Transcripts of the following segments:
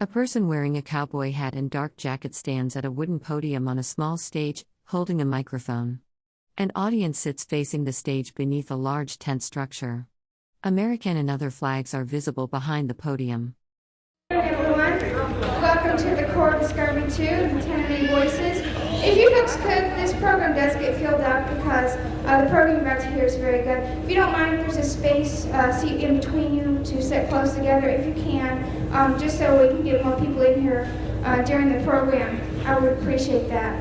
A person wearing a cowboy hat and dark jacket stands at a wooden podium on a small stage, holding a microphone. An audience sits facing the stage beneath a large tent structure. American and other flags are visible behind the podium. Everyone, welcome to the Chord Skirming 2, Lieutenant Voices. If you folks could, this program does get filled up because the program about to hear is very good. If you don't mind, there's a space seat in between you to sit close together if you can, just so we can get more people in here during the program. I would appreciate that.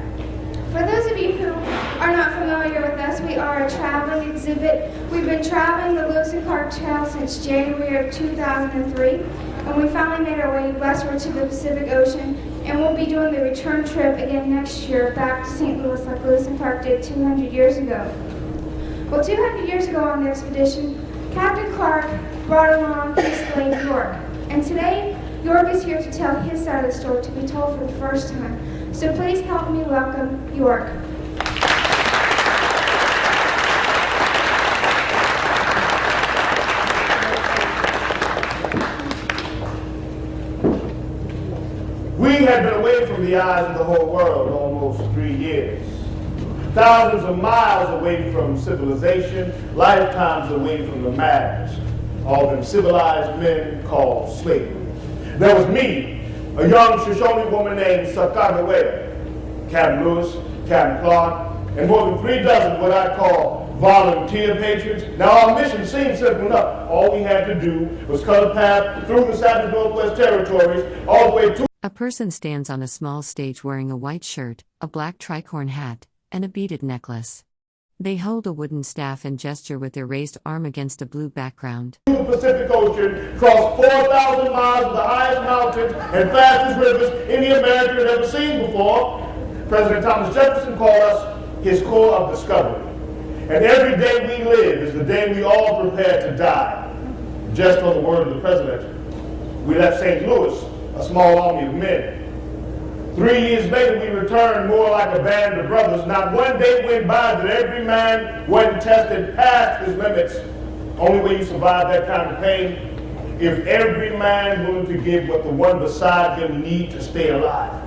For those of you who are not familiar with us, we are a traveling exhibit. We've been traveling the Lewis Clark Trail since January of 2003, and we finally made our way westward to the Pacific Ocean, and we'll be doing the return trip again next year back to St. Louis like Lewis and Clark did 200 years ago. Well, 200 years ago on the expedition, Captain Clark brought along his slave York, and today York is here to tell his side of the story, to be told for the first time. So please help me welcome York. We had been away from the eyes of the whole world almost 3 years. Thousands of miles away from civilization, lifetimes away from the madness, all them civilized men called slavery. There was me, a young Shoshone woman named Sacagawea, Captain Lewis, Captain Clark, and more than 3 dozen what I call volunteer patrons. Now our mission seemed simple enough. All we had to do was cut a path through the savage Northwest Territories all the way to... A person stands on a small stage wearing a white shirt, a black tricorn hat, and a beaded necklace. They hold a wooden staff and gesture with their raised arm against a blue background. The Pacific Ocean, crossed 4,000 miles of the highest mountains and fastest rivers any American had ever seen before. President Thomas Jefferson called us his Corps of Discovery. And every day we live is the day we all prepare to die. Just on the word of the President, we left St. Louis, a small army of men. 3 years later, we returned more like a band of brothers. Not one day went by that every man wasn't tested past his limits. Only way you survive that kind of pain, if every man willing to give what the one beside him need to stay alive.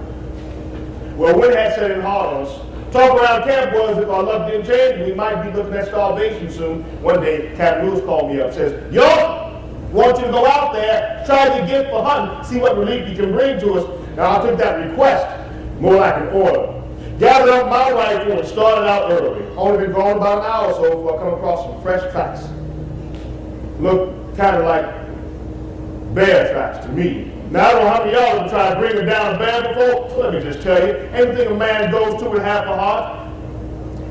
Well, when had set in hard on us, talk around camp was if our luck didn't change, we might be looking at starvation soon. One day, Captain Lewis called me up and says, "Yo, want you to go out there, try your gift for hunting, see what relief you can bring to us." Now, I took that request more like an order. Gathered up my rifle and started out early. Only been gone about an hour or so before I come across some fresh tracks. Looked kind of like bear tracks to me. Now, I don't know how many of y'all have tried to bring down a bear before. So let me just tell you, anything a man goes to with half a heart,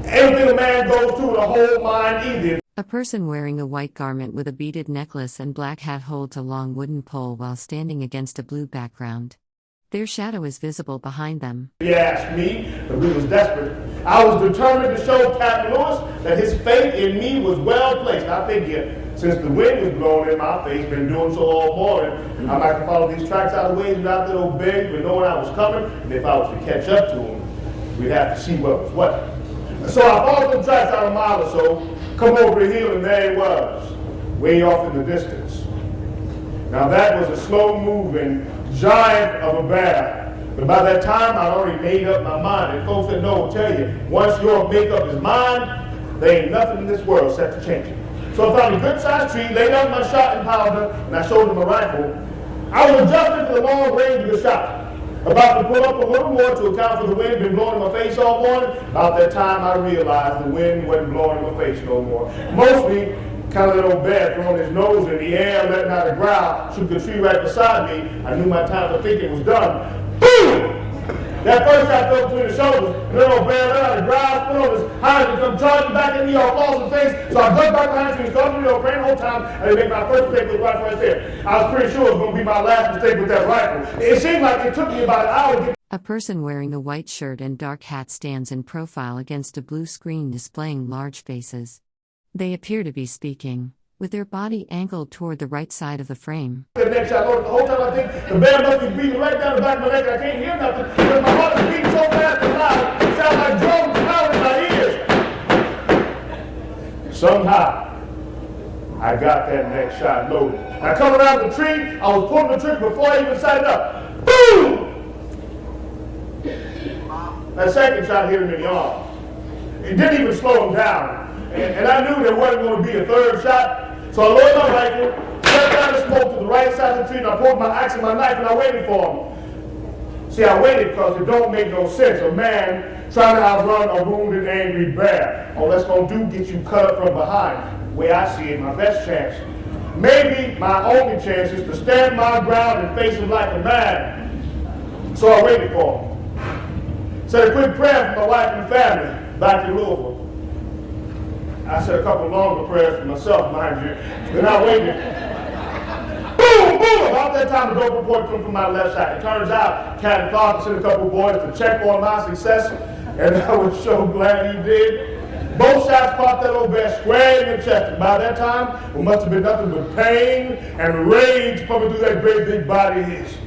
anything a man goes to with a whole mind either. A person wearing a white garment with a beaded necklace and black hat holds a long wooden pole while standing against a blue background. Their shadow is visible behind them. He asked me, but we was desperate. I was determined to show Captain Lewis that his faith in me was well placed. I figured, since the wind was blowing in my face, been doing so all morning, I might follow these tracks out of the ways without little big, but knowing I was coming, and if I was to catch up to him, we'd have to see what was what. So I followed them tracks out a mile or so, come over the hill, and there he was, way off in the distance. Now that was a slow-moving giant of a bear. But by that time, I'd already made up my mind. And folks that know will tell you, once your make up his mind, there ain't nothing in this world set to change it. So I found a good-sized tree, laid out my shot and powder, and I showed him a rifle. I was adjusting for the long range of the shot. About to pull up a little more to account for the wind been blowing in my face all morning. About that time, I realized the wind wasn't blowing in my face no more. Mostly, kind of that old bear throwing his nose in the air, letting out a growl, shook the tree right beside me. I knew my time for thinking was done. Boom! That first shot fell between the shoulders, and that old bear let out a growl, spit on his hind and come charging back at me all falls in the face. So I ducked back behind the tree, started the praying the whole time, and I made my first mistake with the rifle right there. I was pretty sure it was going to be my last mistake with that rifle. It seemed like it took me about an hour to get. A person wearing a white shirt and dark hat stands in profile against a blue screen displaying large faces. They appear to be speaking, with their body angled toward the right side of the frame. The next shot, the whole time I think the bear must be breathing right down the back of my neck and I can't hear nothing because my heart is beating so fast and loud, it sounds like drums pounding in my ears. Somehow, I got that next shot loaded. Now coming out of the tree, I was pulling the trigger before I even sighted up. That second shot hit him in the arm. It didn't even slow him down. And I knew there wasn't going to be a third shot. So I loaded my rifle, stepped down the smoke to the right side of the tree, and I pulled my axe and my knife, and I waited for him. See, I waited because it don't make no sense. A man trying to outrun a wounded, angry bear. All that's going to do, get you cut up from behind. The way I see it, my best chance. Maybe my only chance is to stand my ground and face him like a man. So I waited for him. Said a quick prayer for my wife and family back in Louisville. I said a couple longer prayers for myself, mind you. Then I waited. Boom, boom! About that time, a dope report came from my left side. It turns out Captain Clark sent a couple boys to check on my success, and I was so glad he did. Both shots caught that old bear square in the chest. And by that time, it must have been nothing but pain and rage pumping through that great big body of his.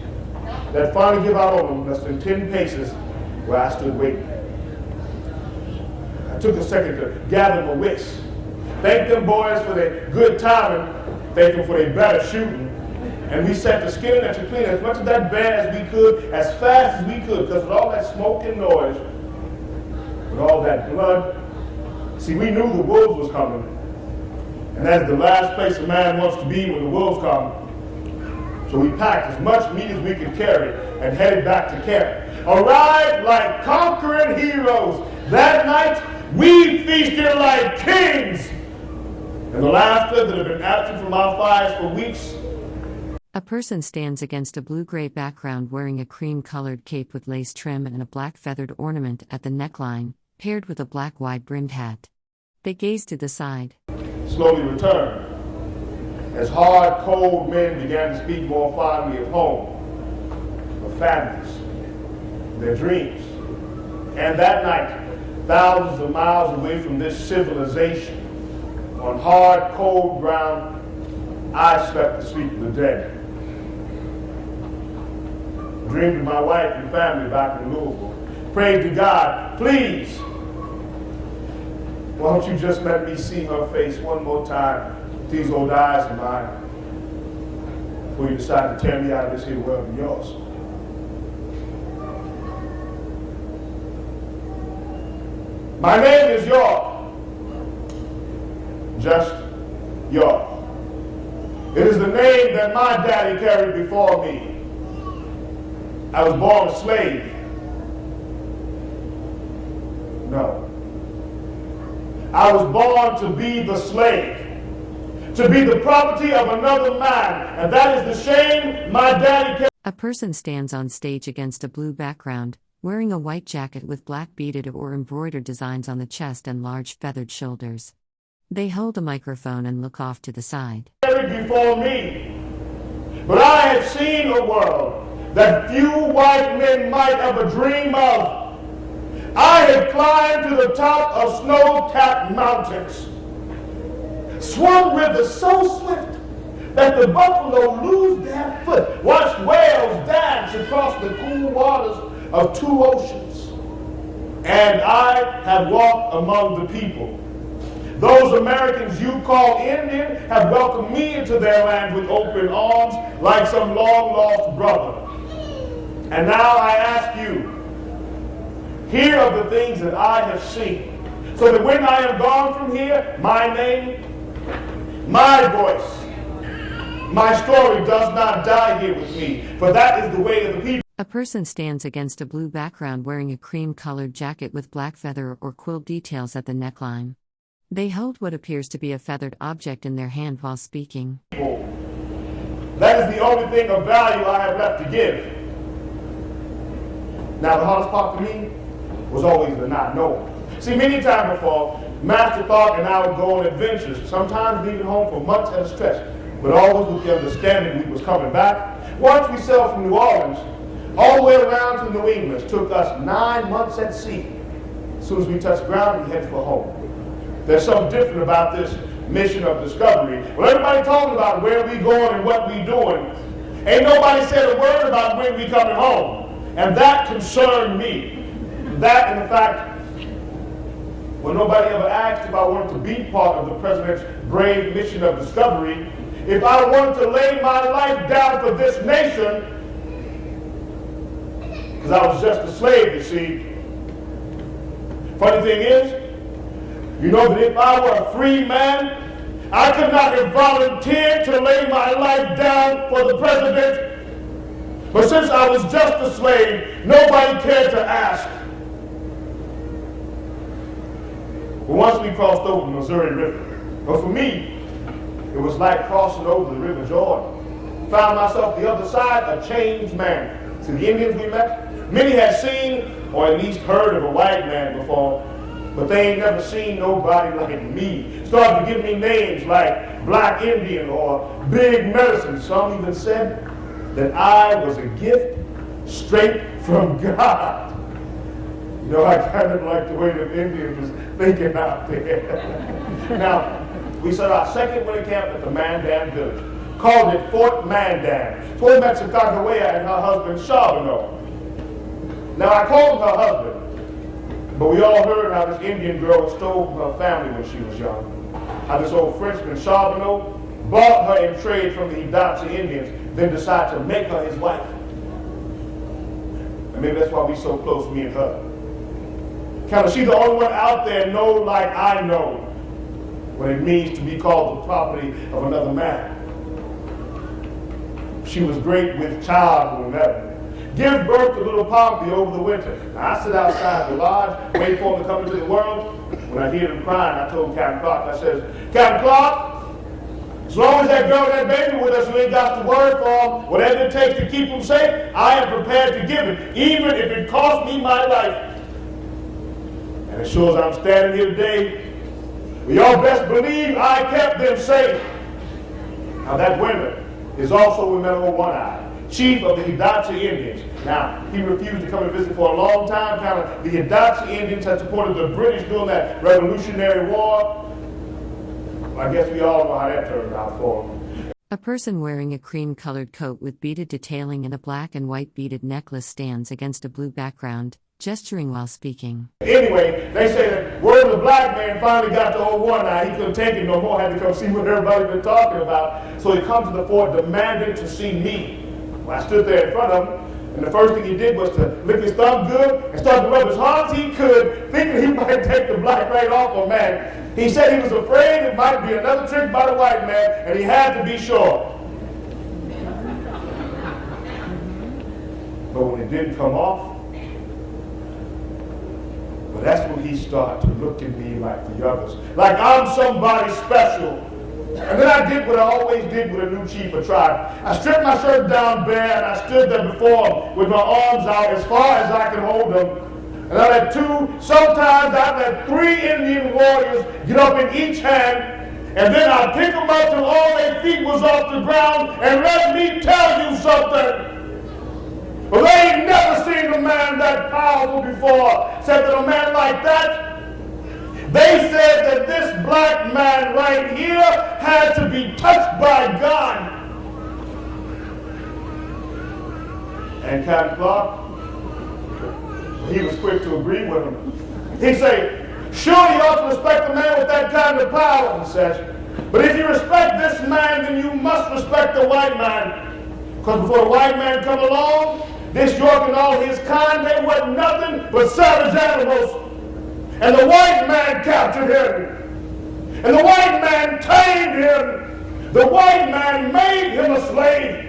That finally gave out on him less than 10 paces where I stood waiting. I took a second to gather my wits. Thank them boys for their good timing, thank them for their better shooting. And we set the skin at your clean as much of that bear as we could, as fast as we could, because with all that smoke and noise, with all that blood, see, we knew the wolves was coming. And that's the last place a man wants to be when the wolves come. So we packed as much meat as we could carry and headed back to camp. Arrived like conquering heroes. That night, we feasted like kings. And the laughter that had been absent from our fires for weeks. A person stands against a blue-gray background wearing a cream-colored cape with lace trim and a black feathered ornament at the neckline, paired with a black wide-brimmed hat. They gaze to the side. Slowly returned. As hard, cold men began to speak more fondly of home, of families, their dreams. And that night, thousands of miles away from this civilization, on hard, cold ground, I slept the sleep of the dead. Dreamed of my wife and family back in Louisville. Prayed to God, please, why don't you just let me see her face one more time with these old eyes of mine before you decide to tear me out of this here world of yours. My name is York. Just York. It is the name that my daddy carried before me. I was born a slave. No. I was born to be the slave, to be the property of another man, and that is the shame my daddy carried. A person stands on stage against a blue background, wearing a white jacket with black beaded or embroidered designs on the chest and large feathered shoulders. They hold a microphone and look off to the side. Before me, but I have seen a world that few white men might ever dream of. I have climbed to the top of snow-capped mountains, swum rivers so swift that the buffalo lose their foot, watched whales dance across the cool waters of two oceans, and I have walked among the people. Those Americans you call Indian have welcomed me into their land with open arms like some long-lost brother. And now I ask you, hear of the things that I have seen, so that when I am gone from here, my name, my voice, my story does not die here with me, for that is the way of the people. A person stands against a blue background wearing a cream-colored jacket with black feather or quill details at the neckline. They hold what appears to be a feathered object in their hand while speaking. That is the only thing of value I have left to give. Now, the hardest part for me was always the not knowing. See, many times before, Master Clark and I would go on adventures, sometimes leaving home for months at a stretch, but always with the understanding we was coming back. Once we sailed from New Orleans, all the way around to New England. It took us 9 months at sea. As soon as we touched ground, we headed for home. There's something different about this mission of discovery. Well, everybody talking about where we going and what we doing. Ain't nobody said a word about when we coming home. And that concerned me. That and the fact, well, nobody ever asked if I wanted to be part of the president's brave mission of discovery, if I wanted to lay my life down for this nation, because I was just a slave, you see. Funny thing is, you know that if I were a free man, I could not have volunteered to lay my life down for the president. But since I was just a slave, nobody cared to ask. But once we crossed over the Missouri River, but for me, it was like crossing over the River Jordan. Found myself the other side, a changed man. See, the Indians we met, many had seen or at least heard of a white man before, but they ain't never seen nobody like me. Started to give me names like Black Indian or Big Medicine. Some even said that I was a gift straight from God. You know, I kind of like the way the Indians was thinking out there. Now, we set our second winter camp at the Mandan village. Called it Fort Mandan. So we met Sacagawea and her husband, Shoshone. Now, I called him her husband, but we all heard how this Indian girl stole from her family when she was young. How this old Frenchman, Shoshone, bought her in trade from the Hidatsa Indians, then decided to make her his wife. And maybe that's why we so close, me and her. Kind of, she's the only one out there know like I know what it means to be called the property of another man. She was great with child and everything. Give birth to little Pompey over the winter. Now, I sit outside the lodge, wait for him to come into the world. When I hear him crying, I told Captain Clark, I says, Captain Clark, as long as that girl and that baby with us, we ain't got to worry for him. Whatever it takes to keep him safe, I am prepared to give it, even if it costs me my life. And as sure as I'm standing here today, y'all best believe I kept them safe. Now that winter is also we met old One-Eye, chief of the Hidatsa Indians. Now, he refused to come and visit for a long time. Kind of the Hidatsa Indians had supported the British during that Revolutionary War. Well, I guess we all know how that turned out for him. A person wearing a cream-colored coat with beaded detailing and a black and white beaded necklace stands against a blue background, gesturing while speaking. Anyway, they say that word of the black man finally got to old One-Eye. He couldn't take it no more, had to come see what everybody's been talking about. So he comes to the fort demanding to see me. Well, I stood there in front of him, and the first thing he did was to lick his thumb good and start to rub as hard as he could, thinking he might take the black right off of man. He said he was afraid it might be another trick by the white man, and he had to be sure. But when it didn't come off, well, that's when he started to look at me like the others, like I'm somebody special. And then I did what I always did with a new chief of tribe. I stripped my shirt down bare and I stood there before him with my arms out as far as I could hold them. And I let two, sometimes I let 3 Indian warriors get up in each hand, and then I'd pick them up till all their feet was off the ground, and let me tell you something. Well, they ain't never seen a man that powerful before. Said that a man like that, they said that this black man right here had to be touched by God. And Captain Clark, he was quick to agree with him. He said, sure, you ought to respect a man with that kind of power, he says. But if you respect this man, then you must respect the white man. Because before the white man come along, this York and all his kind, they were nothing but savage animals. And the white man captured him. And the white man tamed him. The white man made him a slave.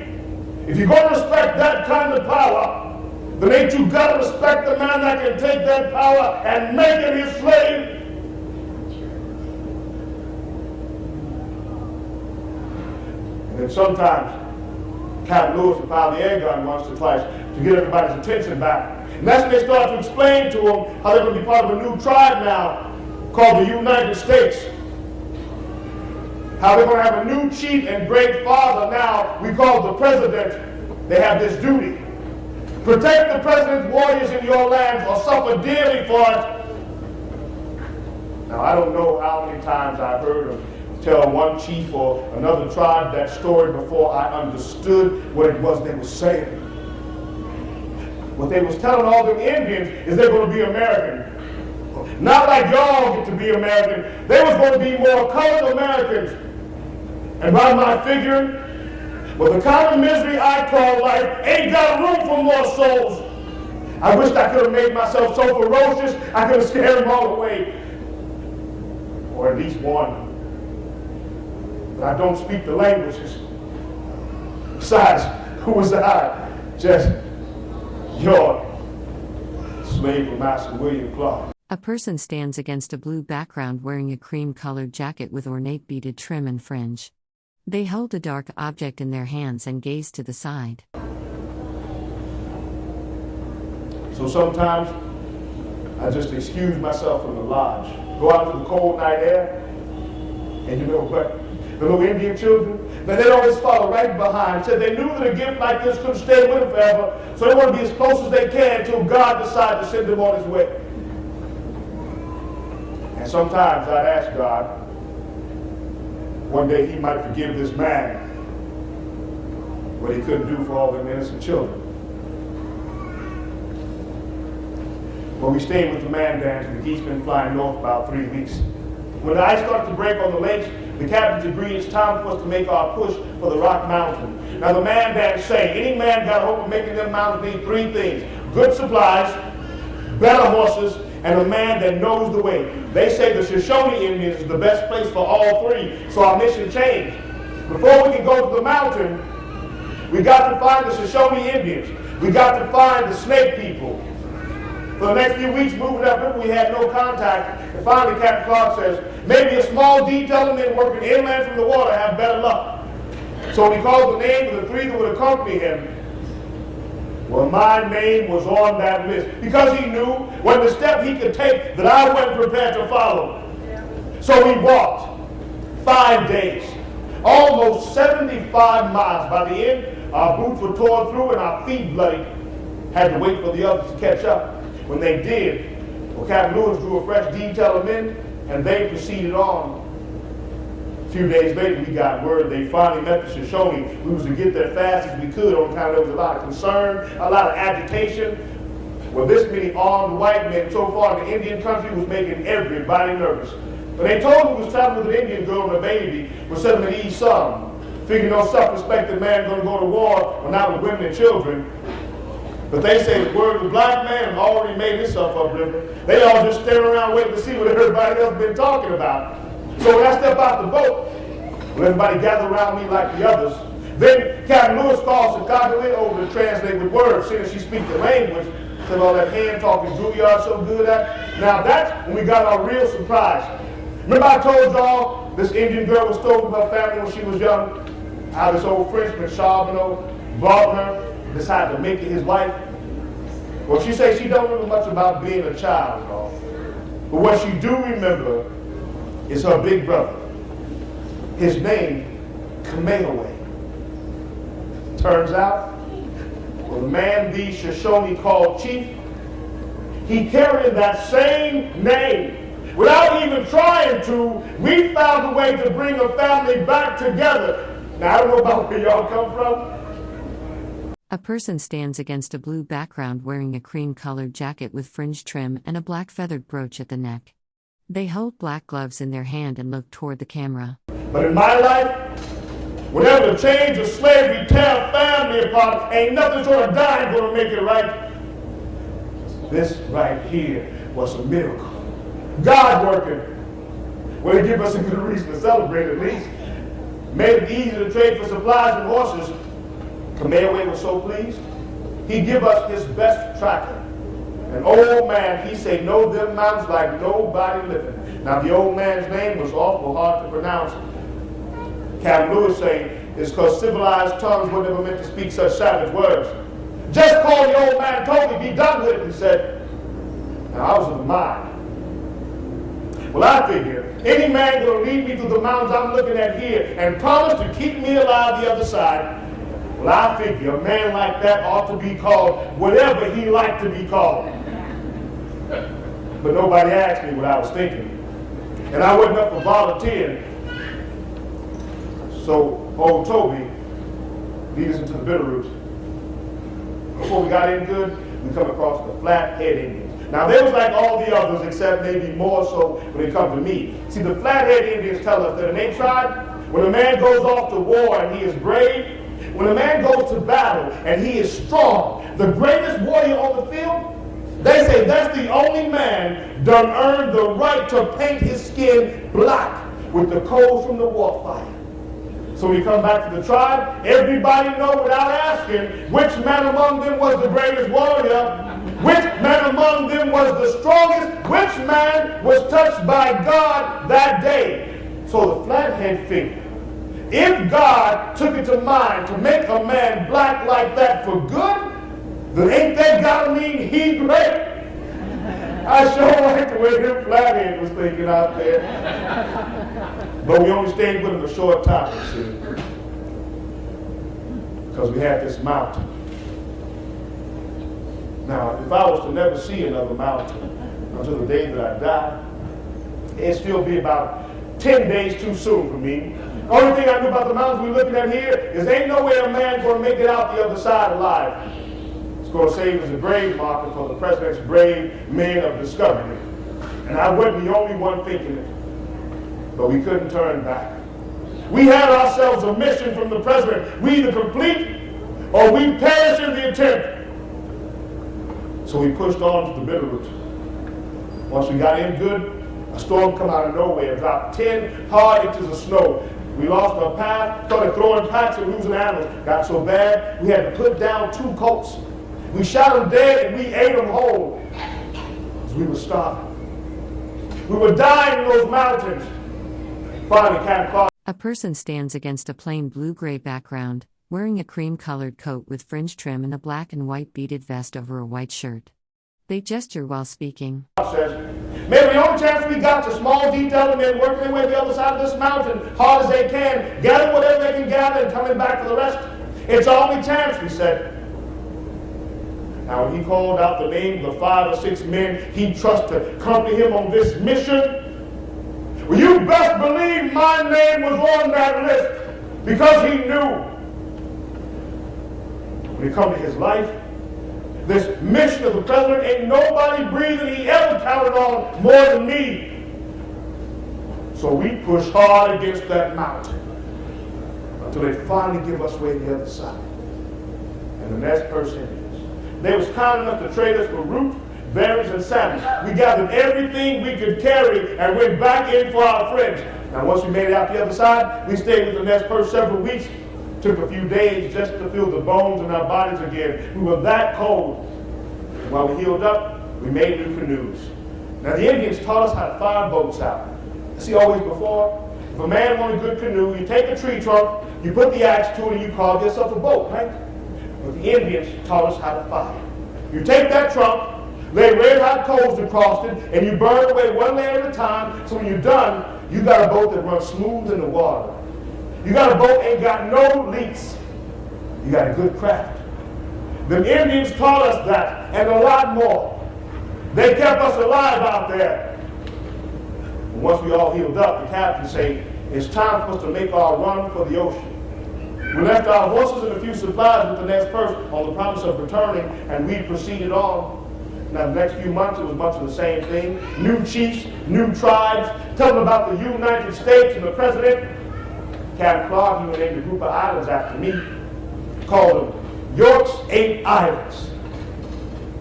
If you're going to respect that kind of power, then ain't you got to respect the man that can take that power and make it his slave? And then sometimes Captain Lewis would fire the air gun once or twice to get everybody's attention back. And that's when they start to explain to them how they're going to be part of a new tribe now called the United States. How they're going to have a new chief and great father now we call the president. They have this duty. Protect the president's warriors in your lands or suffer dearly for it. Now, I don't know how many times I've heard them tell one chief or another tribe that story before I understood what it was they were saying. What they was telling all them Indians is they're going to be American. Not like y'all get to be American. They was going to be more colored Americans. And by my figuring, well, the kind of misery I call life ain't got room for more souls. I wished I could have made myself so ferocious I could have scared them all away. Or at least one. But I don't speak the languages. Besides, who was I? Just your slave master, William Clark. A person stands against a blue background wearing a cream-colored jacket with ornate beaded trim and fringe. They hold a dark object in their hands and gaze to the side. So sometimes I just excuse myself from the lodge, go out to the cold night air, and you know what? The little Indian children, they'd always follow right behind. Said they knew that a gift like this couldn't stay with them forever, so they want to be as close as they can until God decides to send them on his way. And sometimes I'd ask God, one day he might forgive this man what he couldn't do for all them innocent children. Well, we stayed with the Mandans, and the geese been flying north about 3 weeks. When the ice started to break on the lakes, the captains agreed it's time for us to make our push for the Rock Mountain. Now the Mandans say any man got hope of making them mountains need 3 things: good supplies, better horses, and a man that knows the way. They say the Shoshone Indians is the best place for all 3, so our mission changed. Before we can go to the mountain, we got to find the Shoshone Indians. We got to find the Snake people. For the next few weeks, moving upriver, we had no contact. And finally, Captain Clark says, maybe a small detail of men working inland from the water have better luck. So he called the names of the 3 that would accompany him. Well, my name was on that list because he knew when the step he could take that I wasn't prepared to follow. So we walked 5 days, almost 75 miles. By the end, our boots were torn through and our feet bloody. Had to wait for the others to catch up. When they did, well, Captain Lewis drew a fresh detail of men, and they proceeded on. A few days later, we got word they finally met the Shoshone. We was to get there fast as we could on account of there was a lot of concern, a lot of agitation. Well, this many armed white men so far in the Indian country was making everybody nervous. But they told him he was traveling with an Indian girl and a baby, was set him at ease some. Figuring no self-respecting man going to go to war, or not with women and children. But they say the word of the black man already made himself upriver. They all just stand around waiting to see what everybody else been talking about. So when I step out the boat, well, everybody gather around me like the others. Then Captain Lewis calls Sacagawea over to translate with words, seeing as she speaks the language. Said all that hand talking Juilliard so good at. Now that's when we got our real surprise. Remember I told y'all this Indian girl was stolen from her family when she was young? How this old Frenchman, Charbonneau, bought her, decided to make it his wife. Well, she says she don't remember much about being a child at all. But what she do remember is her big brother. His name, Kamehameha. Turns out, well, the man these Shoshone called Chief, he carried that same name. Without even trying to, we found a way to bring a family back together. Now, I don't know about where y'all come from. A person stands against a blue background wearing a cream-colored jacket with fringe trim and a black feathered brooch at the neck. They hold black gloves in their hand and look toward the camera. But in my life, whenever the chains of slavery tear a family apart, ain't nothing short of dying gonna make it right. This right here was a miracle. God working. Well, he give us a good reason to celebrate at least. Made it easy to trade for supplies and horses. Kamehameha was so pleased, he give us his best tracker. An old man, he say, know them mountains like nobody living. Now the old man's name was awful hard to pronounce. Captain Lewis say, it's because civilized tongues were never meant to speak such savage words. Just call the old man, told me, be done with it, he said. Now I was of the mind. Well, I figure, any man gonna lead me through the mountains I'm looking at here and promise to keep me alive the other side, well, I figure a man like that ought to be called whatever he liked to be called. But nobody asked me what I was thinking. And I wasn't up for volunteering. So old Toby lead us into the Bitterroots. Before we got in good, we come across the Flathead Indians. Now they was like all the others except maybe more so when it comes to me. See, the Flathead Indians tell us that in their tribe, when a man goes off to war and he is brave, when a man goes to battle and he is strong, the greatest warrior on the field, they say that's the only man done earned the right to paint his skin black with the coals from the war fire. So we come back to the tribe, everybody know without asking which man among them was the greatest warrior, which man among them was the strongest, which man was touched by God that day. So the Flathead figured, if God took it to mind to make a man black like that for good, then ain't that gotta mean he great? I sure like the way him Flathead was thinking out there. But we only stayed with him a short time, you see, because we had this mountain. Now, if I was to never see another mountain until the day that I die, it'd still be about 10 days too soon for me. Only thing I knew about the mountains we're looking at here is ain't no way a man's going to make it out the other side alive. It's going to save as a grave marker for the president's brave men of discovery. And I wasn't the only one thinking it. But we couldn't turn back. We had ourselves a mission from the president. We either complete or we perish in the attempt. So we pushed on to the Bitterroot. Once we got in good, a storm come out of nowhere, dropped 10 hard inches of snow. We lost our path, started throwing packs and losing animals. Got so bad, we had to put down 2 colts. We shot them dead and we ate them whole. Because we were starving. We were dying in those mountains. Finally, Captain Clark. A person stands against a plain blue-gray background, wearing a cream-colored coat with fringe trim and a black and white beaded vest over a white shirt. They gesture while speaking. Says, maybe the only chance we got to small detail and then working their way to the other side of this mountain hard as they can, gather whatever they can gather and coming back for the rest. It's our only chance, we said. Now, when he called out the names of the 5 or 6 men he trusted to accompany him on this mission, well, you best believe my name was on that list because he knew. When it comes to his life, this mission of the president, ain't nobody breathing he ever counted on more than me. So we push hard against that mountain until they finally give us way to the other side. And the Nez Perce Indians, they was kind enough to trade us for root, berries, and salmon. We gathered everything we could carry and went back in for our friends. Now once we made it out the other side, we stayed with the Nez Perce several weeks. Took a few days just to feel the bones in our bodies again. We were that cold. And while we healed up, we made new canoes. Now the Indians taught us how to fire boats out. See, always before, if a man wanted a good canoe, you take a tree trunk, you put the axe to it, and you carve yourself a boat, right? But the Indians taught us how to fire. You take that trunk, lay red hot coals across it, and you burn away one layer at a time, so when you're done, you got a boat that runs smooth in the water. You got a boat ain't got no leaks. You got a good craft. The Indians taught us that and a lot more. They kept us alive out there. And once we all healed up, the captain said, it's time for us to make our run for the ocean. We left our horses and a few supplies with the Nez Perce on the promise of returning, and we proceeded on. Now, the next few months, it was much of the same thing. New chiefs, new tribes, tell them about the United States and the president. Captain Clark, he would name a group of islands after me, called them York's 8 Islands.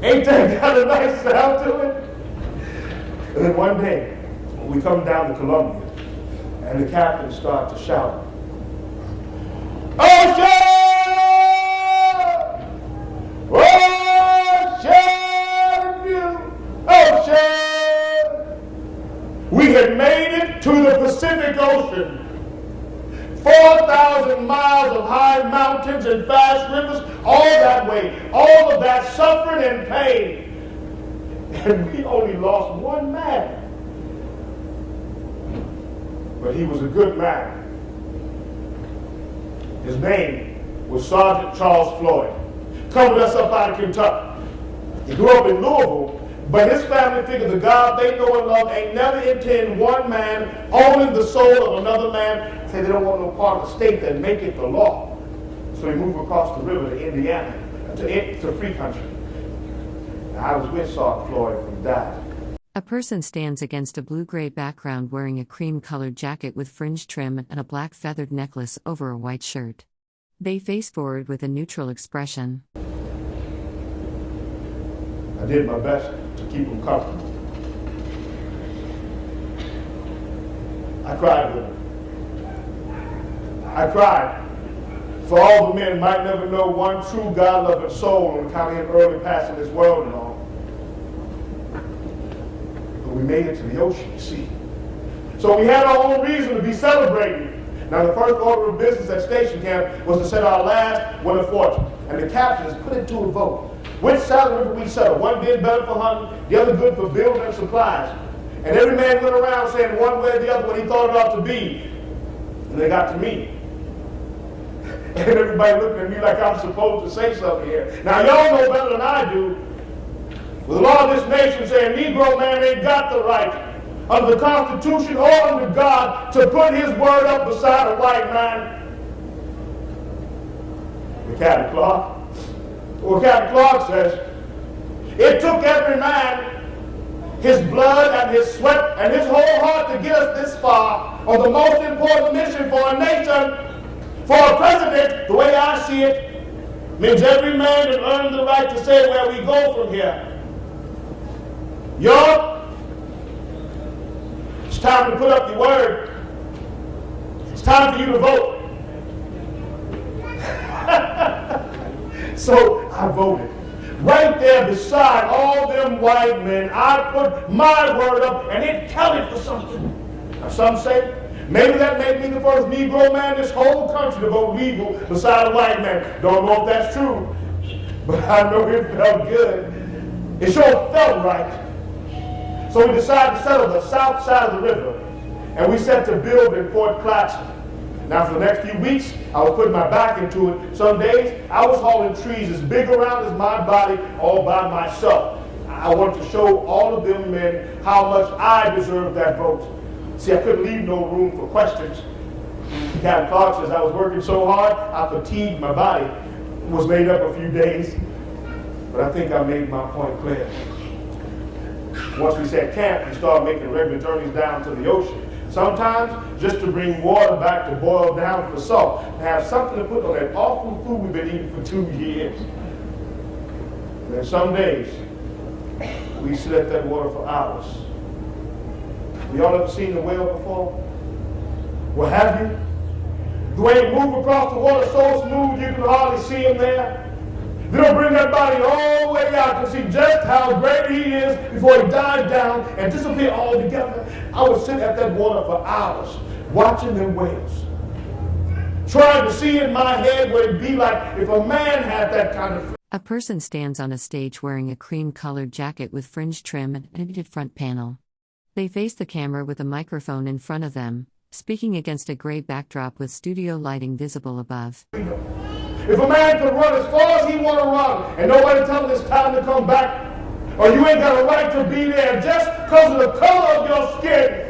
Ain't that got a nice sound to it? And then one day, we come down to Columbia, and the captain starts to shout, "Ocean! Ocean view! Ocean!" We had made it to the Pacific Ocean. 4,000 miles of high mountains and fast rivers, all that way, all of that suffering and pain. And we only lost one man. But he was a good man. His name was Sergeant Charles Floyd. Come with us up out of Kentucky. He grew up in Louisville, but his family figured the God they know and love ain't never intend one man owning the soul of another man. Say they don't want no part of the state that make it the law. So he moved across the river to Indiana, to free country. Now, I was with Sergeant Floyd when he died. A person stands against a blue-gray background wearing a cream-colored jacket with fringe trim and a black feathered necklace over a white shirt. They face forward with a neutral expression. I did my best to keep them comfortable. I cried with them. I cried for all the men might never know one true God-loving soul on account of him early passing this world and all. But we made it to the ocean, you see. So we had our own reason to be celebrating. Now the first order of business at station camp was to set our last win of fortune. And the captains put it to a vote. Which side of the river we settled? One did better for hunting, the other good for building and supplies. And every man went around saying one way or the other what he thought it ought to be. And they got to me. And everybody looking at me like I'm supposed to say something here. Now y'all know better than I do. With the law of this nation saying Negro man ain't got the right under the Constitution or under God to put his word up beside a white man. But Captain Clark, well, Captain Clark says, it took every man his blood and his sweat and his whole heart to get us this far on the most important mission for a nation, for a president. The way I see it, means every man has earned the right to say where we go from here. Y'all, it's time to put up your word. It's time for you to vote. So I voted. Right there beside all them white men, I put my word up and it counted for something. Now some say, maybe that made me the first Negro man in this whole country to vote legal beside a white man. Don't know if that's true, but I know it felt good. It sure felt right. So we decided to settle the south side of the river, and we set to build in Fort Claxton. Now for the next few weeks, I was putting my back into it. Some days, I was hauling trees as big around as my body all by myself. I wanted to show all of them men how much I deserved that vote. See, I couldn't leave no room for questions. Captain Clark says I was working so hard, I fatigued my body. It was laid up a few days, but I think I made my point clear. Once we set camp, we started making regular journeys down to the ocean. Sometimes just to bring water back to boil down for salt, to have something to put on that awful food we've been eating for 2 years. And then some days, we sit at that water for hours. Y'all ever seen a whale before? Well, have you? The way it moves across the water so smooth you can hardly see him there. They'll bring that body all the way out to see just how great he is before he dives down and disappear altogether. I would sit at that water for hours watching them whales, trying to see in my head what it'd be like if a man had that kind of. A person stands on a stage wearing a cream-colored jacket with fringe trim and an edited front panel. They face the camera with a microphone in front of them, speaking against a gray backdrop with studio lighting visible above. If a man could run as far as he want to run and nobody tell him it's time to come back, or you ain't got a right to be there just because of the color of your skin.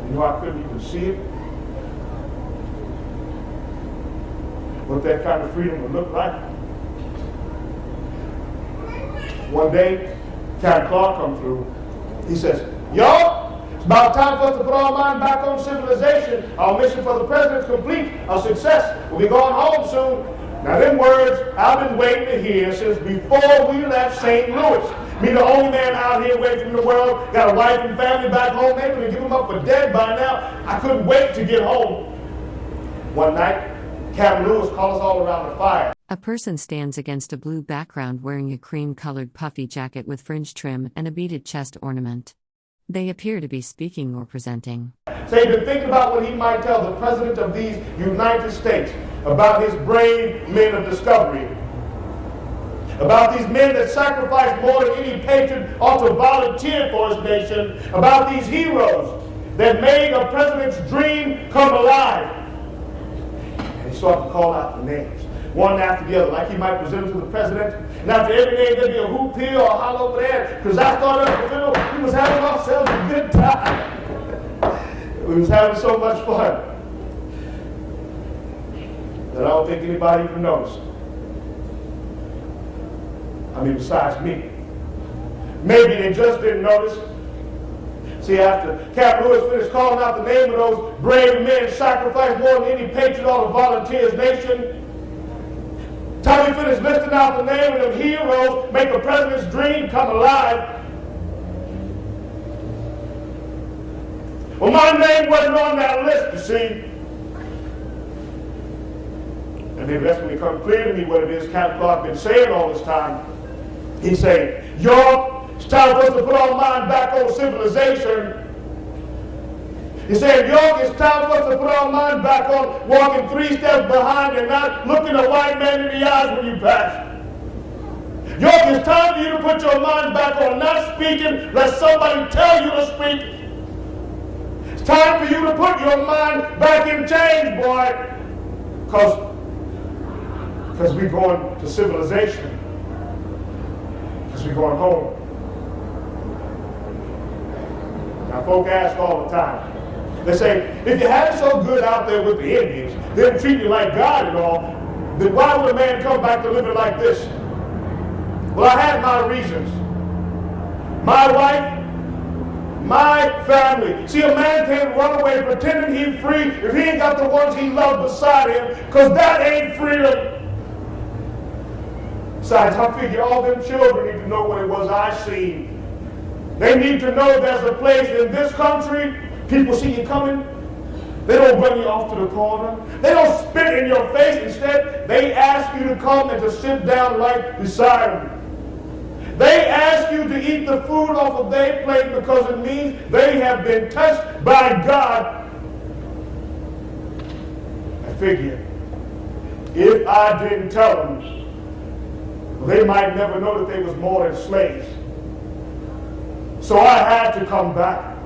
You know, I couldn't even see it. What that kind of freedom would look like. One day, Captain Clark come through. He says, y'all, it's about time for us to put our mind back on civilization. Our mission for the president's complete. Our success. We'll be going home soon. Now, them words I've been waiting to hear since before we left St. Louis. Me, the only man out here away from the world, got a wife and family back home. They could have given them up for dead by now. I couldn't wait to get home. One night, Captain Lewis called us all around the fire. A person stands against a blue background wearing a cream-colored puffy jacket with fringe trim and a beaded chest ornament. They appear to be speaking or presenting. So he'd been thinking about what he might tell the president of these United States about his brave men of discovery, about these men that sacrificed more than any patriot ought to volunteer for his nation, about these heroes that made a president's dream come alive. And he started to call out the names, one after the other, like he might present them to the president. And after every name, there'd be a whoop here or a holler over there, because I started up the middle, we was having ourselves a good time. We was having so much fun that I don't think anybody even noticed. I mean, besides me. Maybe they just didn't notice. See, after Captain Lewis finished calling out the name of those brave men sacrificed more than any patriot or the volunteers nation, time he finished listing out the name of them heroes, make a president's dream come alive. Well, my name wasn't on that list, you see. And maybe that's when it comes clear to me what it is Captain Clark been saying all this time. He's saying, York, it's time for us to put our mind back on civilization. He's saying, York, it's time for us to put our mind back on walking 3 steps behind and not looking a white man in the eyes when you pass. York, it's time for you to put your mind back on not speaking, let somebody tell you to speak. It's time for you to put your mind back in change, boy. Because we're going to civilization. Because we're going home. Now, folk ask all the time. They say, if you had it so good out there with the Indians, they would treat you like God and all, then why would a man come back to living like this? Well, I had my reasons. My wife, my family. See, a man can't run away pretending he's free if he ain't got the ones he loves beside him, because that ain't freedom. Besides, I figure all them children need to know what it was I seen. They need to know there's a place in this country, people see you coming, they don't run you off to the corner. They don't spit in your face. Instead, they ask you to come and to sit down right beside them. They ask you to eat the food off of their plate because it means they have been touched by God. I figure, if I didn't tell them, they might never know that they was more than slaves. So I had to come back.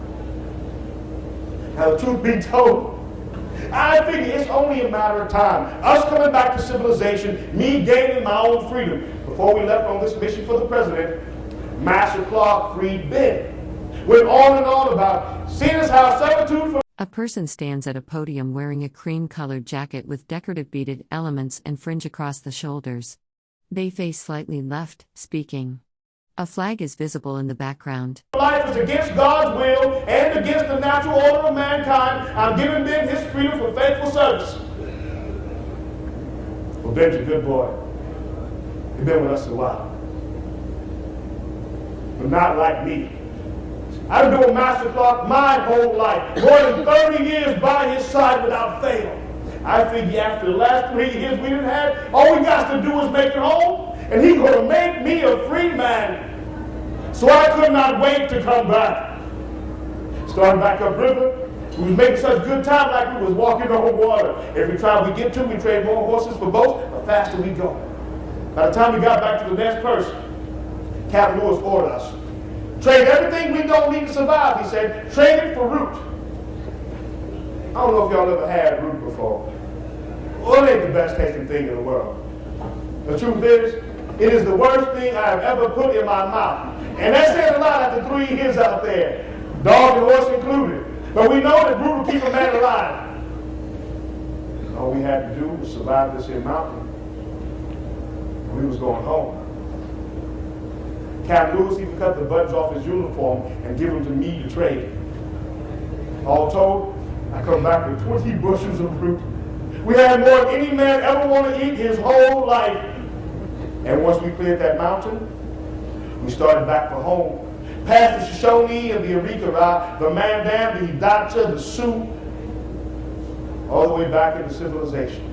Now, the truth be told, I figure it's only a matter of time. Us coming back to civilization, me gaining my own freedom. Before we left on this mission for the president, Master Clark freed Ben. Went on and on about seeing as how servitude for... A person stands at a podium wearing a cream-colored jacket with decorative beaded elements and fringe across the shoulders. They face slightly left, speaking. A flag is visible in the background. Life is against God's will and against the natural order of mankind. I'm giving Ben his freedom for faithful service. Well, Ben's a good boy. He's been with us a while. But not like me. I've been doing Master Clark my whole life. More than 30 years by his side without fail. I figure after the last 3 years we didn't have, all we got to do is make it home. And he's going to make me a free man. So I could not wait to come back. Starting back upriver, we was making such good time like we was walking on water. Every tribe we get to, we trade more horses for boats, the faster we go. By the time we got back to the Nez Perce, Captain Lewis ordered us. Trade everything we don't need to survive, he said. Trade it for root. I don't know if y'all ever had root before. Well, it ain't the best tasting thing in the world. The truth is, it is the worst thing I have ever put in my mouth. And that said a lot after 3 years out there, dog and horse included. But we know that root will keep a man alive. All we had to do was survive this here mountain. And we was going home. Captain Lewis even cut the buttons off his uniform and give them to me to trade. All told, I come back with 20 bushels of fruit. We had more than any man ever want to eat his whole life. And once we cleared that mountain, we started back for home. Past the Shoshone and the Eureka, the Mandan, the Hidatsa, the Sioux, all the way back into civilization.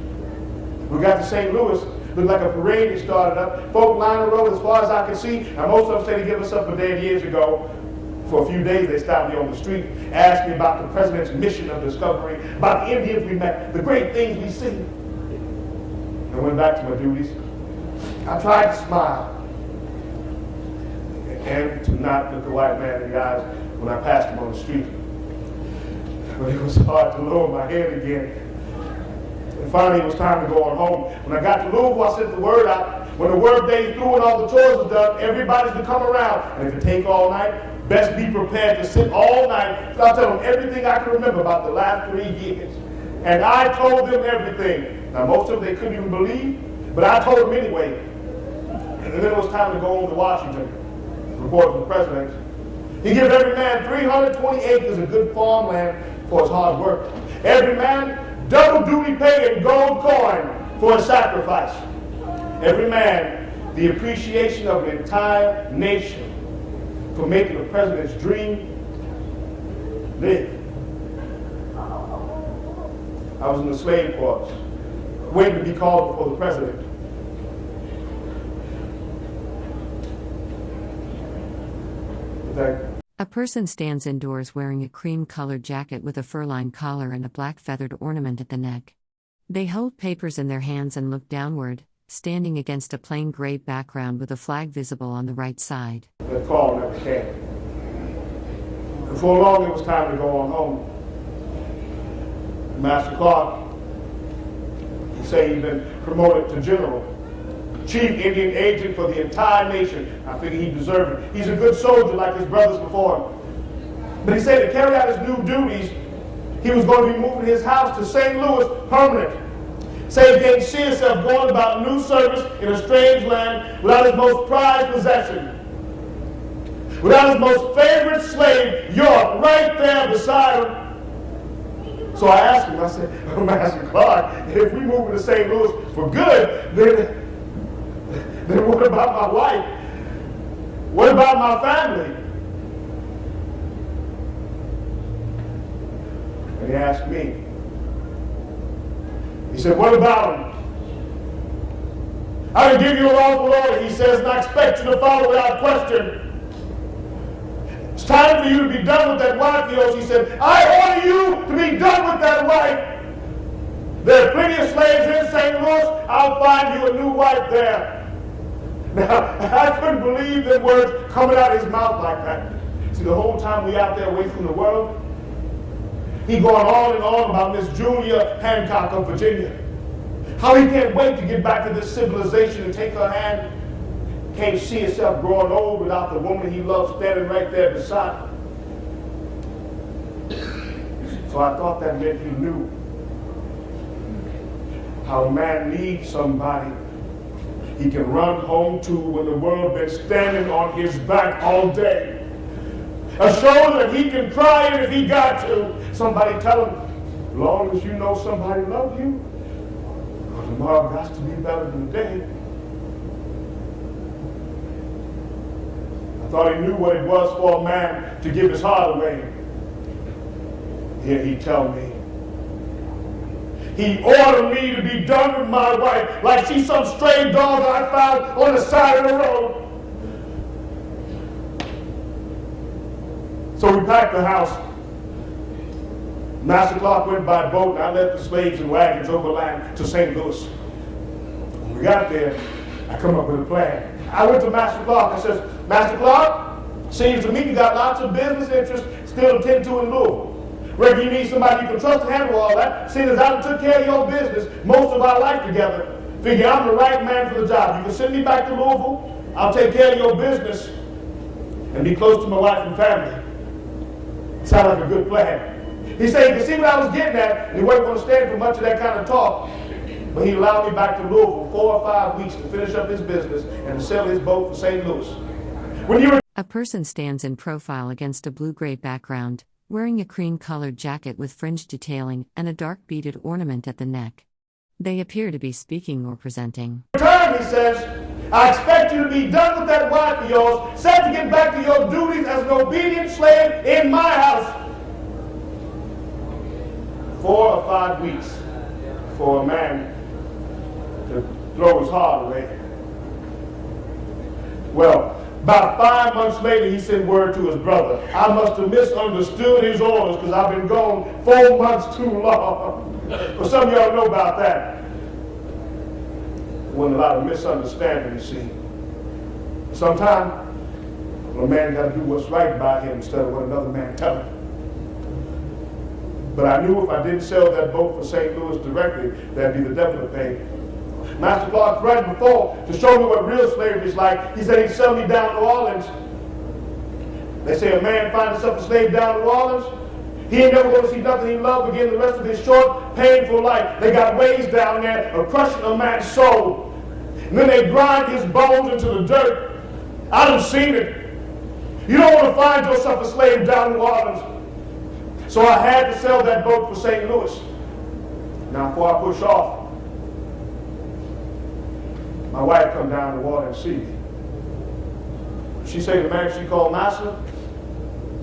We got to St. Louis. Looked like a parade had started up. Folk lined the road as far as I could see. And most of them said they gave us up for dead years ago. For a few days, they stopped me on the street, asked me about the president's mission of discovery, about the Indians we met, the great things we seen. I went back to my duties. I tried to smile and to not look a white man in the eyes when I passed him on the street. But it was hard to lower my head again. And finally, it was time to go on home. When I got to Louisville, I sent the word out. When the work day through and all the chores was done, everybody's to come around. And if it take all night, best be prepared to sit all night. So I'll tell them everything I can remember about the last 3 years. And I told them everything. Now, most of them they couldn't even believe, but I told them anyway. And then it was time to go on to Washington, report to the president. He gave every man 320 acres of good farmland for his hard work. Every man double duty pay in gold coin for his sacrifice. Every man the appreciation of an entire nation for making the president's dream live. I was in the slave quarters, waiting to be called before the president. A person stands indoors wearing a cream-colored jacket with a fur-lined collar and a black feathered ornament at the neck. They hold papers in their hands and look downward, standing against a plain gray background with a flag visible on the right side. The call never came. Before long, it was time to go on home. Master Clark, he said he'd been promoted to general, chief Indian agent for the entire nation. I figured he deserved it. He's a good soldier like his brothers before him. But he said to carry out his new duties, he was going to be moving his house to St. Louis permanent. Say he can't see himself going about new service in a strange land without his most prized possession, without his most favorite slave, York, right there beside him. So I asked him, I said, Master Clark, if we move to St. Louis for good, then what about my wife? What about my family? And he asked me. He said, what about him? I can give you a lawful order, he says, and I expect you to follow without question. It's time for you to be done with that wife of yours. He said, I order you to be done with that wife. There are plenty of slaves in St. Louis. I'll find you a new wife there. Now, I couldn't believe the words coming out of his mouth like that. See, the whole time we out there away from the world, he going on and on about Miss Julia Hancock of Virginia. How he can't wait to get back to this civilization and take her hand. Can't see himself growing old without the woman he loves standing right there beside him. So I thought that meant he knew how a man needs somebody he can run home to when the world been standing on his back all day. A shoulder that he can cry in if he got to. Somebody tell him, as long as you know somebody loves you, tomorrow got to be better than today. I thought he knew what it was for a man to give his heart away. Here he tell me, he ordered me to be done with my wife like she's some stray dog I found on the side of the road. So we packed the house. Master Clark went by boat, and I led the slaves and wagons overland to St. Louis. When we got there, I come up with a plan. I went to Master Clark and says, Master Clark, seems to me you got lots of business interests still to tend to in Louisville. Reckon you need somebody you can trust to handle all that, seeing as I took care of your business most of our life together. Figure I'm the right man for the job. You can send me back to Louisville, I'll take care of your business, and be close to my wife and family. Sound like a good plan. He said he could see what I was getting at, and he wasn't going to stand for much of that kind of talk. But he allowed me back to Louisville 4 or 5 weeks to finish up his business and to sell his boat for St. Louis. A person stands in profile against a blue-gray background, wearing a cream-colored jacket with fringe detailing and a dark beaded ornament at the neck. They appear to be speaking or presenting. Return, he says, I expect you to be done with that wife of yours, set to get back to your duties as an obedient slave in my house. 4 or 5 weeks for a man to throw his heart away. Well, about 5 months later, he sent word to his brother. I must have misunderstood his orders because I've been gone 4 months too long. Well, some of y'all know about that. There wasn't a lot of misunderstanding, you see. Sometimes a man got to do what's right by him instead of what another man tells him. But I knew if I didn't sell that boat for St. Louis directly, that'd be the devil to pay. Master Clark threatened before to show me what real slavery is like. He said he'd sell me down to New Orleans. They say a man finds himself a slave down in New Orleans, he ain't never going to see nothing he loved again the rest of his short, painful life. They got ways down there of crushing a man's soul. And then they grind his bones into the dirt. I done seen it. You don't want to find yourself a slave down in New Orleans. So I had to sell that boat for St. Louis. Now, before I push off, my wife come down the water and see me. She say the man she called master,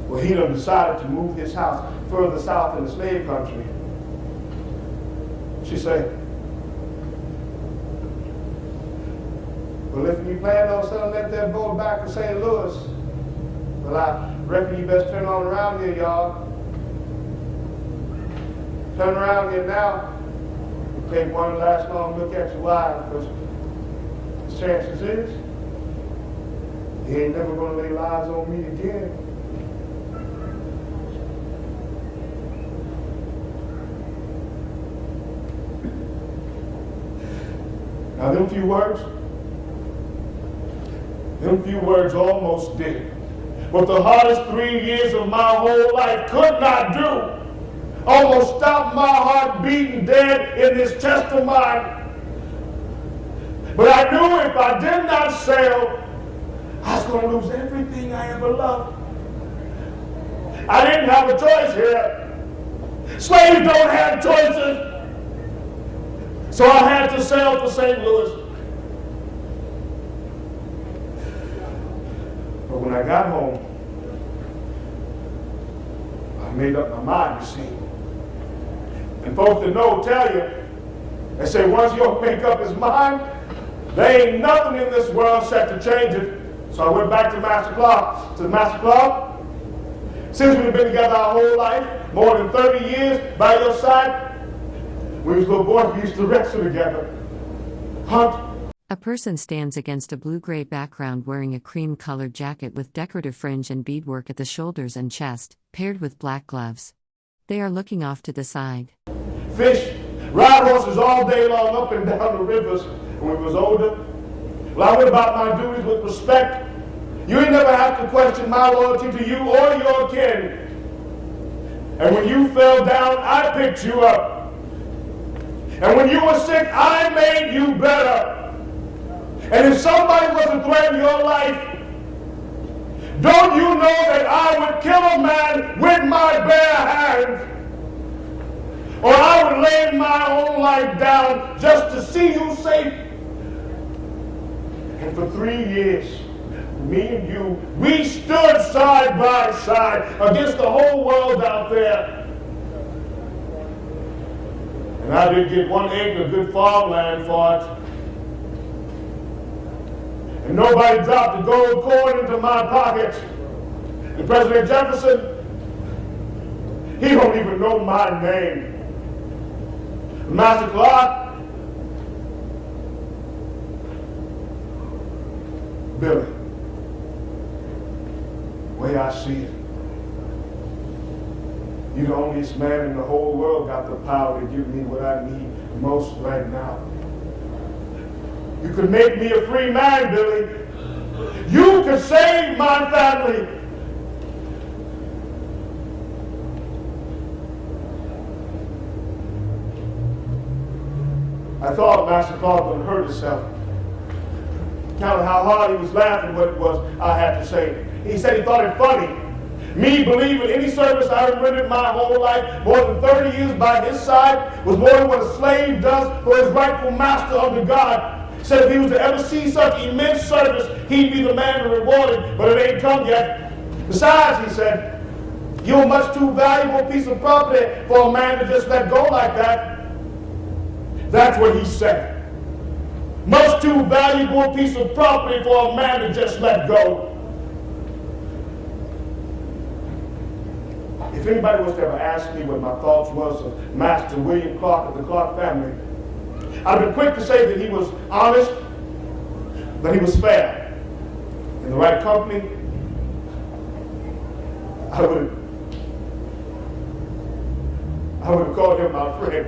well, he done decided to move his house further south in the slave country. She say, well, if you plan on selling that boat back to St. Louis, well, I reckon you best turn on around here, y'all. Turn around here now. Take one last long look at your wife, because the chances is he ain't never gonna lay lies on me again. Now them few words almost did what the hardest 3 years of my whole life could not do. Almost stopped my heart beating dead in this chest of mine. But I knew if I did not sail, I was going to lose everything I ever loved. I didn't have a choice here. Slaves don't have choices. So I had to sail for St. Louis. But when I got home, I made up my mind, you see. And folks that know tell you, they say once you make up his mind, there ain't nothing in this world set to change it. So I went back to Master Clark. Since we've been together our whole life, more than 30 years by your side, we was little boys, we used to wrestle together, hunt. A person stands against a blue-gray background wearing a cream-colored jacket with decorative fringe and beadwork at the shoulders and chest, paired with black gloves. They are looking off to the side. Fish, ride horses all day long up and down the rivers. When we was older, well, I went about my duties with respect. You ain't never have to question my loyalty to you or your kin. And when you fell down, I picked you up. And when you were sick, I made you better. And if somebody was to threaten your life, don't you know that I would kill a man with my bare hands? Or I would lay my own life down just to see you safe. And for 3 years, me and you, we stood side by side against the whole world out there. And I did get 1 acre of good farmland for it. And nobody dropped a gold coin into my pocket. And President Jefferson, he don't even know my name. Master Clark, Billy, the way I see it, you're the onlyest man in the whole world got the power to give me what I need most right now. You could make me a free man, Billy. You could save my family. I thought Master Clark would hurt himself. Counted how hard he was laughing what it was I had to say. He said he thought it funny. Me believing any service I rendered my whole life, more than 30 years by his side, was more than what a slave does for his rightful master under God. Said if he was to ever see such immense service, he'd be the man to reward it, but it ain't come yet. Besides, he said, you're a much too valuable piece of property for a man to just let go like that. That's what he said. Much too valuable piece of property for a man to just let go. If anybody was to ever ask me what my thoughts was of Master William Clark of the Clark family, I'd have been quick to say that he was honest, that he was fair. In the right company, I would have called him my friend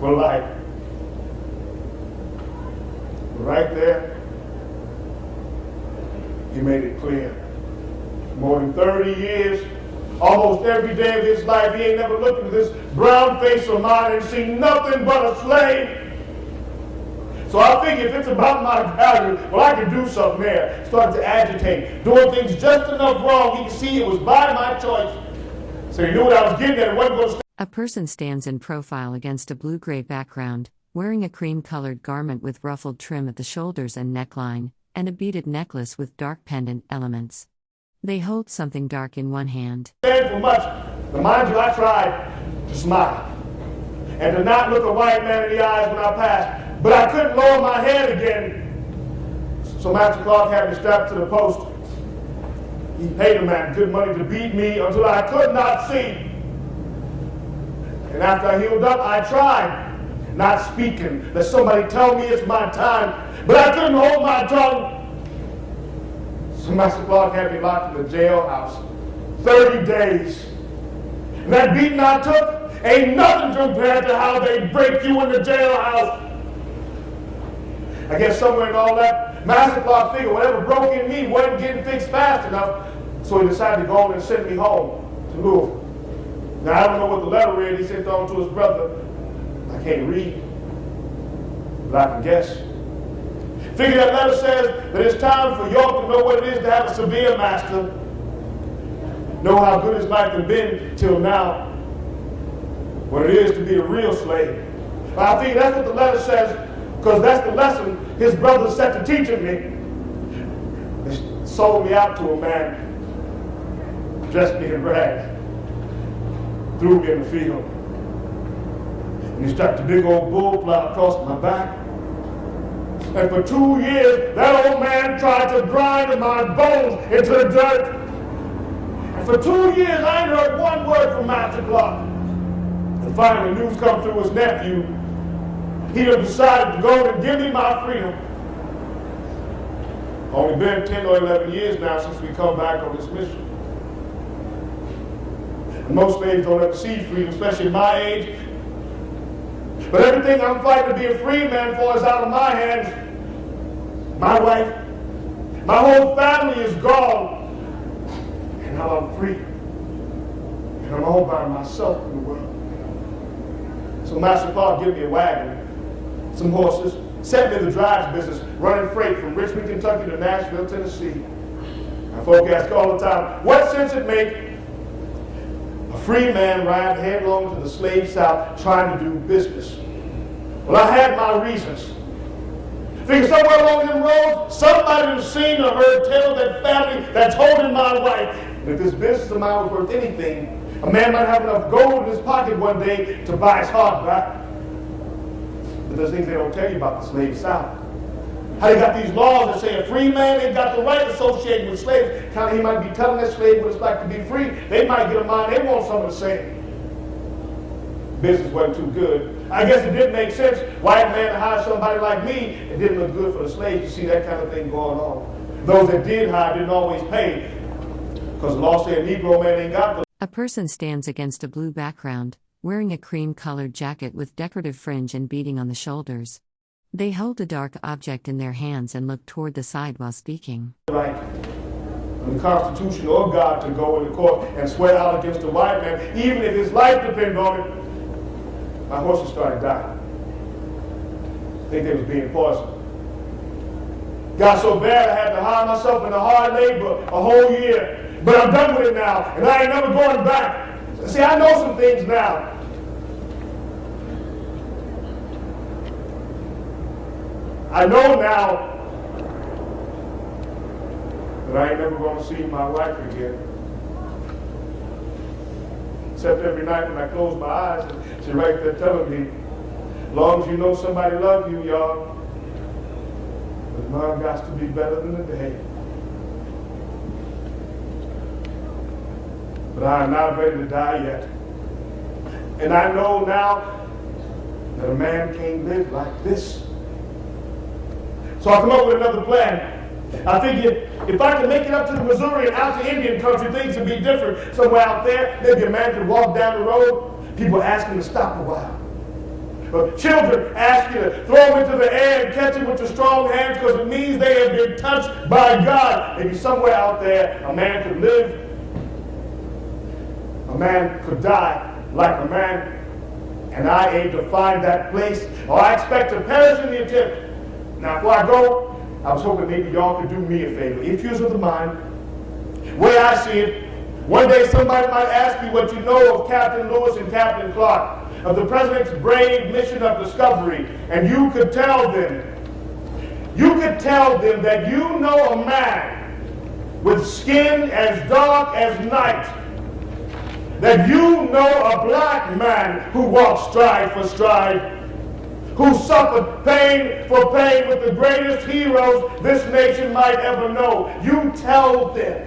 for life. But right there, he made it clear. More than 30 years, almost every day of his life, he ain't never looked into this brown face of mine and seen nothing but a slave. So I figured if it's about my value, well, I can do something there. Started to agitate, doing things just enough wrong. He could see it was by my choice. So he knew what I was getting at. It wasn't going to stay. A person stands in profile against a blue-gray background, wearing a cream-colored garment with ruffled trim at the shoulders and neckline, and a beaded necklace with dark pendant elements. They hold something dark in one hand. For much, but mind you, I tried to smile and to not look a white man in the eyes when I passed, but I couldn't lower my head again. So Master Clark had me strapped to the post. He paid a man good money to beat me until I could not see. And after I healed up, I tried not speaking. Let somebody tell me it's my time, but I couldn't hold my tongue. So Master Clark had me locked in the jailhouse 30 days. And that beating I took ain't nothing compared to how they break you in the jailhouse. I guess somewhere in all that, Master Clark figured whatever broke in me wasn't getting fixed fast enough, so he decided to go on and send me home to Louisville. Now, I don't know what the letter read he sent on to his brother. I can't read, but I can guess. Figure that letter says that it's time for York to know what it is to have a severe master. Know how good his life has been till now. What it is to be a real slave. I think that's what the letter says, because that's the lesson his brother set to teaching me. They sold me out to a man, dressed me in rags, threw me in the field. And he strapped a big old bull plow across my back. And for 2 years, that old man tried to grind my bones into the dirt. And for 2 years, I ain't heard one word from Master Clark. And finally, news come through his nephew. He had decided to go and give me my freedom. Only been 10 or 11 years now since we come back on this mission. And most slaves don't ever see freedom, especially at my age. But everything I'm fighting to be a free man for is out of my hands. My wife, my whole family is gone. And now I'm free. And I'm all by myself in the world. So Master Clark gave me a wagon, some horses, set me in the drives business, running freight from Richmond, Kentucky to Nashville, Tennessee. My folk ask all the time, what sense it make a free man ride headlong to the slave South trying to do business? Well, I had my reasons. Figure somewhere along them roads, somebody has seen or heard tell that family that's holding my wife. And if this business of mine was worth anything, a man might have enough gold in his pocket one day to buy his heart back. But there's things they don't tell you about the slave South. How they got these laws that say a free man ain't got the right to associate with slaves. Kind of he might be telling that slave what it's like to be free. They might get a mind, they want something to say. Business wasn't too good. I guess it didn't make sense. White man to hire somebody like me, it didn't look good for the slaves to see that kind of thing going on. Those that did hire didn't always pay. Because the law said a Negro man ain't got the... A person stands against a blue background, wearing a cream-colored jacket with decorative fringe and beading on the shoulders. They hold a dark object in their hands and look toward the side while speaking. Right. On the Constitution or God to go into court and swear out against a white man, even if his life depended on it. My horses started dying. I think they was being poisoned. Got so bad I had to hire myself into hard labor a whole year. But I'm done with it now, and I ain't never going back. See, I know some things now. I know now that I ain't never going to see my wife again. Except every night when I close my eyes, and she's right there telling me, as long as you know somebody loves you, y'all, but mine got to be better than the day. But I am not ready to die yet. And I know now that a man can't live like this. So I come up with another plan. I figured if I can make it up to the Missouri and out to Indian country, things would be different. Somewhere out there, maybe a man could walk down the road, people ask him to stop a while. But children ask you to throw them into the air and catch them with your strong hands because it means they have been touched by God. Maybe somewhere out there, a man could live, a man could die like a man, and I aim to find that place, or I expect to perish in the attempt. Now, before I go, I was hoping maybe y'all could do me a favor. If you're of the mind, way I see it, one day somebody might ask you what you know of Captain Lewis and Captain Clark, of the President's brave mission of discovery, and you could tell them that you know a man with skin as dark as night, that you know a black man who walked stride for stride, who suffered pain for pain with the greatest heroes this nation might ever know. You tell them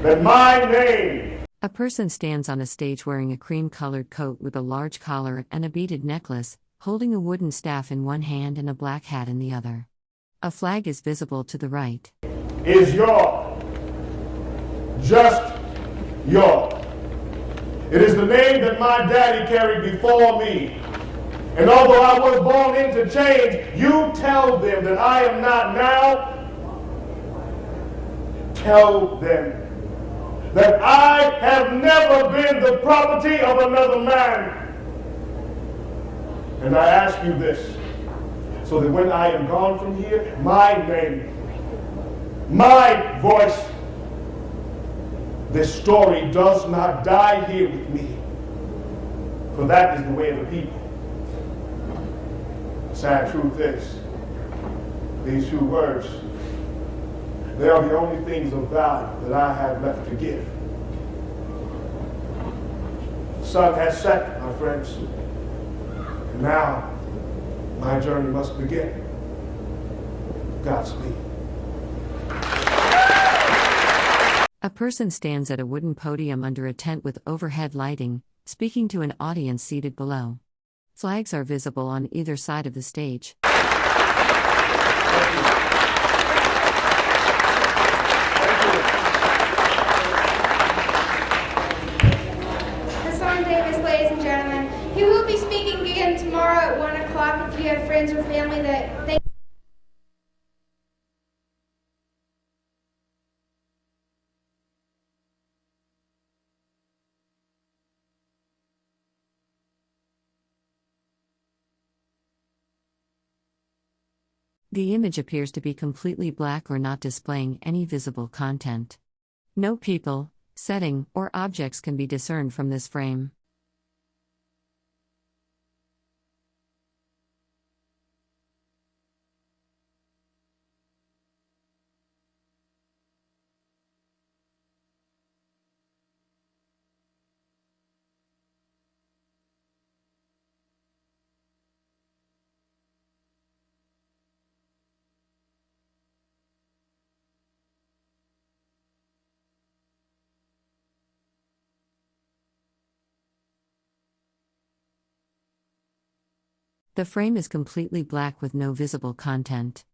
that my name. A person stands on a stage wearing a cream-colored coat with a large collar and a beaded necklace, holding a wooden staff in one hand and a black hat in the other. A flag is visible to the right. Is York. Just York. It is the name that my daddy carried before me. And although I was born into change, you tell them that I am not now. Tell them that I have never been the property of another man. And I ask you this, so that when I am gone from here, my name, my voice, this story does not die here with me. For that is the way of the people. The sad truth is, these few words, they are the only things of value that I have left to give. The sun has set, my friends. And now, my journey must begin. Godspeed. A person stands at a wooden podium under a tent with overhead lighting, speaking to an audience seated below. Flags are visible on either side of the stage. He will be speaking again tomorrow at 1 o'clock if you have friends or family that think. The image appears to be completely black or not displaying any visible content. No people, setting, or objects can be discerned from this frame. The frame is completely black with no visible content.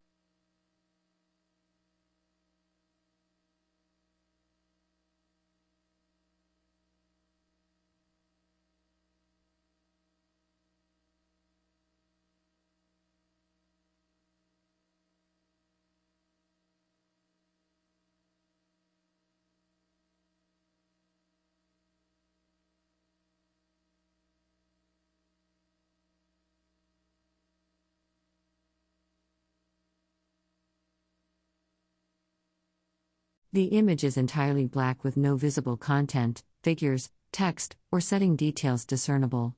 The image is entirely black with no visible content, figures, text, or setting details discernible.